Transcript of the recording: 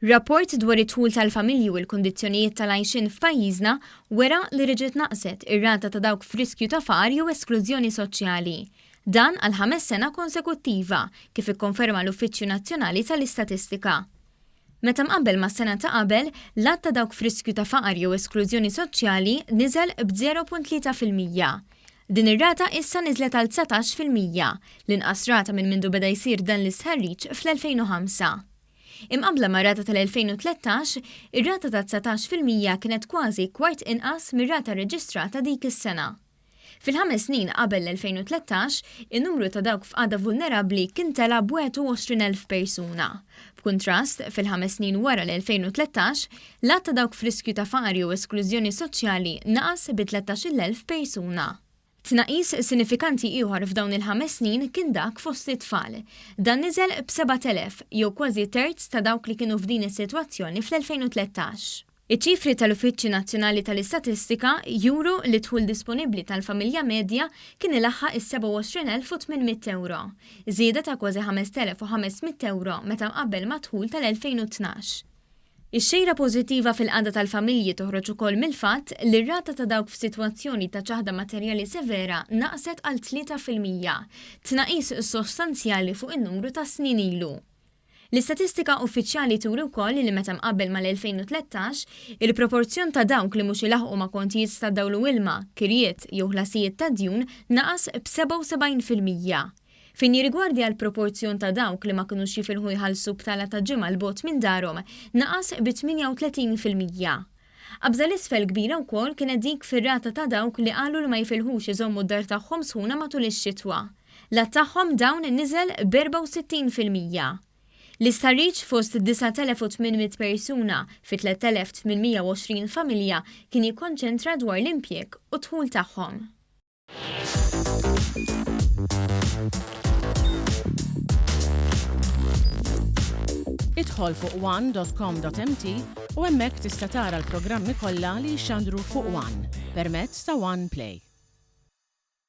Rapport dwar it-tħul tal-familji u l-kundizzjonijiet tal-għajxin f'pajjiżna wera li reġgħet naqset ir-rata ta' dawk f'riskju ta' faqar jew esklużjoni soċjali. Dan għall-5 sena konsekuttiva kif ikkonferma l-Uffiċċju Nazzjonali tal-Istatistika. Meta mqabbel mas-sena ta' qabel, l-att ta' dawk f'riskju ta' faqar jew esklużjoni soċjali niżel b'0.3%. Din ir-rata issa niżlet għal 19%, l-inqas rata minn mindu beda jsir dan l-istħarriġ fl-2005. Imqabbla ma' rata tal-2013, ir-rata ta' 19% kienet kważi kwart inqas mir-rata reġistrata dik is-sena. Fil-5 snin qabel l-2013, in-numru ta' dawk f'qagħda vulnerabbli kien tela b'21,000 persuna. B'kuntrast, fil-5 snin wara l-2013, l-att ta' dawk f'riskju ta' faqar jew esklużjoni soċjali naqas bi 13,000 persuna. Tnaqqis sinifikanti ieħor f'dawn il-5 snin kien dak fost it-tfal. Dan niżel b'7,000 jew kważi terz ta' dawk li kienu f'din is-sitwazzjoni fl-2013. Iċ-ċifri tal-Uffiċċju Nazzjonali tal-Istatistika juru li dħul disponibbli tal-familja medja kien ilaħħaq is-27,800 euro, żieda ta' kważi 5,500 euro meta mqabbel ma' dħul tal-2012. Ix-xejra pożittiva fil-qagħda tal-familji toħroġ ukoll mill-fatt li r-rata ta' dawk f'sitwazzjoni ta' ċaħda materjali severa naqset għal 3%, tnaqqis sostanzjali fuq in-numru ta' snin ilu. L-istatistika uffiċjali turi wkoll li meta mqabbel mal-2013, il-proporzjon ta' dawk li mhux ilaħqu ma' kontijiet ta' dawl u ilma, kirjiet jew ħlasijiet ta' djun naqas b'77%. Fin jirrigwardja l-proporzjon ta' dawk li ma kinux jifilħu jħallsu b'tala ta' ġimgħa l-bogħod minn darhom naqas b'38%. Qabża l-isfel kbira wkoll kienet dik fir-rata ta' dawk li qalu li ma jifilħux iżommu d-dar tagħhom sħuna matul ix-xitwa. L-att tagħhom dawn niżel b'64%. L-istħarriġ fost 9,800 persuna fi 3,820 familja kien jikkonċentra dwar l-impjeg u dħul tagħhom. Idħol fuq one.com.mt u hemmhekk tista' tara l-programmi kollha li jxandru fuq One permezz ta' One Play.